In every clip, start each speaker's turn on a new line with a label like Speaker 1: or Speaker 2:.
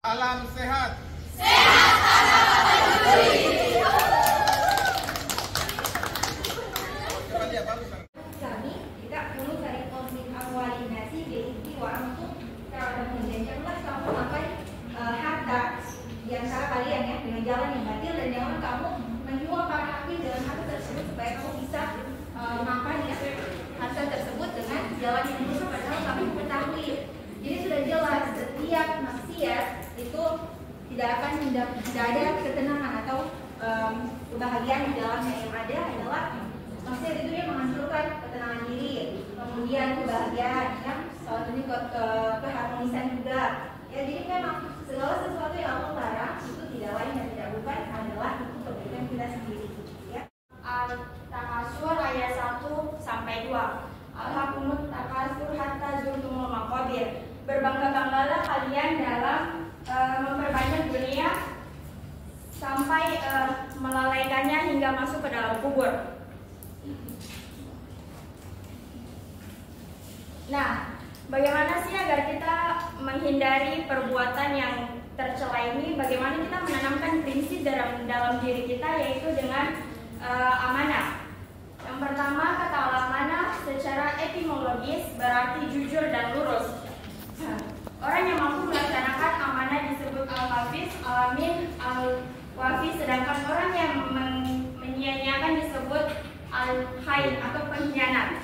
Speaker 1: Salam sehat.
Speaker 2: Sehat tanpa peduli.
Speaker 3: Kami tidak perlu cari konflik koordinasi beristiwa untuk menjanjikan kamu memakai harta di antara kalian ya dengan jalan yang batil, dan jangan kamu menyuap para hakim dengan harta tersebut supaya kamu bisa memakai ya harta tersebut dengan jalan yang benar, padahal kami mengetahui. Jadi sudah jelas setiap maksiat itu tidak ada ketenangan atau kebahagiaan di dalamnya. Yang ada adalah maksiat itu yang menghancurkan ketenangan diri, kemudian kebahagiaan, yang salah satunya keharmonisan juga. Ya, jadi memang segala sesuatu yang Allah larang itu tidak lain dan tidak bukan adalah itu kebaikan kita sendiri. Ya.
Speaker 4: Al-Takasur ayat 1-2. Alhaakumut takasur hatta zurtumul maqabir. Berbangga-banggalah kalian dalam memperbanyak dunia sampai melalaikannya hingga masuk ke dalam kubur. Nah, bagaimana sih agar kita menghindari perbuatan yang tercela ini? Bagaimana kita menanamkan prinsip dalam diri kita, yaitu dengan amanah. Yang pertama, kata amanah secara etimologis berarti jujur dan lurus. Orang yang mampu melaksanakan amanah disebut al-hafiz, al-amin, al-wafi, sedangkan orang yang menyia-nyiakan disebut al-khain atau pengkhianat.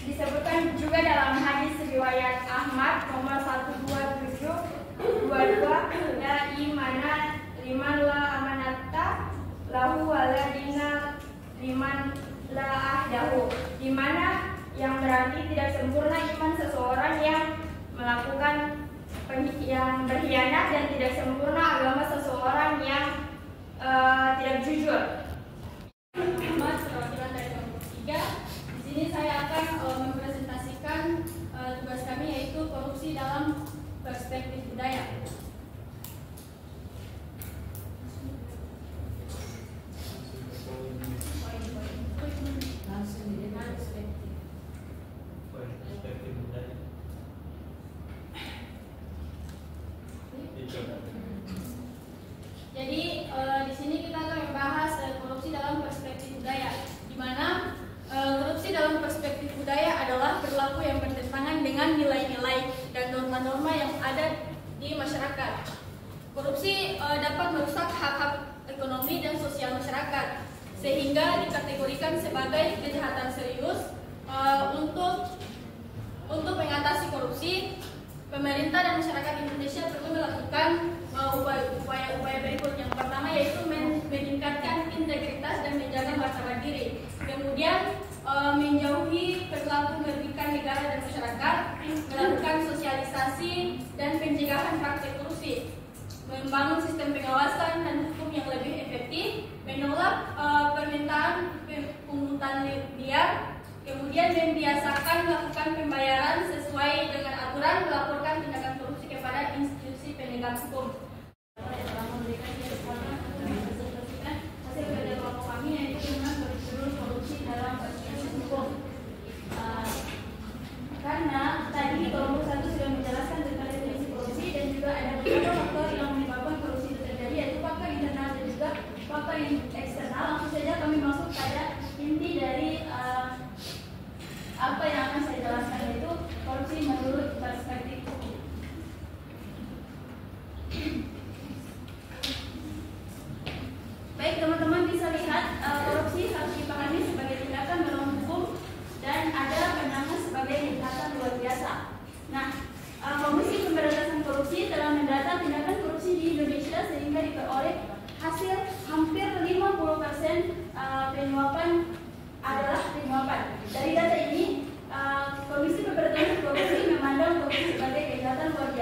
Speaker 4: Disebutkan juga dalam hadis riwayat Ahmad nomor 1722, la imana liman la amanata lahu wala dina liman la ahdahu, di mana yang berarti tidak sempurna iman seseorang yang melakukan yang berkhianat, dan tidak sempurna agama seseorang yang tidak jujur.
Speaker 5: Ahmad, perwakilan dari kelompok 3. Di sini saya akan mempresentasikan tugas kami, yaitu korupsi dalam perspektif budaya. Jadi di sini kita akan membahas korupsi dalam perspektif budaya, di mana korupsi dalam perspektif budaya adalah perilaku yang bertentangan dengan nilai-nilai dan norma-norma yang ada di masyarakat. Korupsi dapat merusak hak-hak ekonomi dan sosial masyarakat, sehingga dikategorikan sebagai kejahatan serius. Untuk mengatasi korupsi, pemerintah dan masyarakat Indonesia perlu melakukan upaya-upaya berikut. Yang pertama yaitu meningkatkan integritas dan menjaga martabat diri. Kemudian menjauhi perilaku merugikan negara dan masyarakat, melakukan sosialisasi dan pencegahan praktik korupsi, membangun sistem pengawasan dan hukum yang lebih efektif, menolak permintaan pungutan liar, kemudian membiasakan melakukan pembayaran sesuai dengan aturan, melaporkan tindakan korupsi kepada institusi penegak hukum. Telah memberikan hasil kerja kelompok kami, yaitu dengan berjudul korupsi dalam perspektif hukum. Karena tadi kelompok 1 sudah menjelaskan tentang definisi korupsi dan juga ada beberapa faktor yang menyebabkan korupsi itu terjadi, yaitu faktor internal dan juga faktor eksternal. Langsung saja kami masuk pada inti dari apa yang akan saya jelaskan, yaitu korupsi menurut perspektif hukum. Baik, teman-teman bisa lihat korupsi harus dipahami sebagai tindakan melawan hukum dan ada pandangan sebagai kejahatan luar biasa. Nah, Komisi Pemberantasan Korupsi telah mendata tindakan korupsi di Indonesia sehingga diperoleh hasil hampir 50% penyuapan adalah penyuapan. Dari data ini, Komisi Pemberantasan Korupsi memandang korupsi sebagai kejahatan luar biasa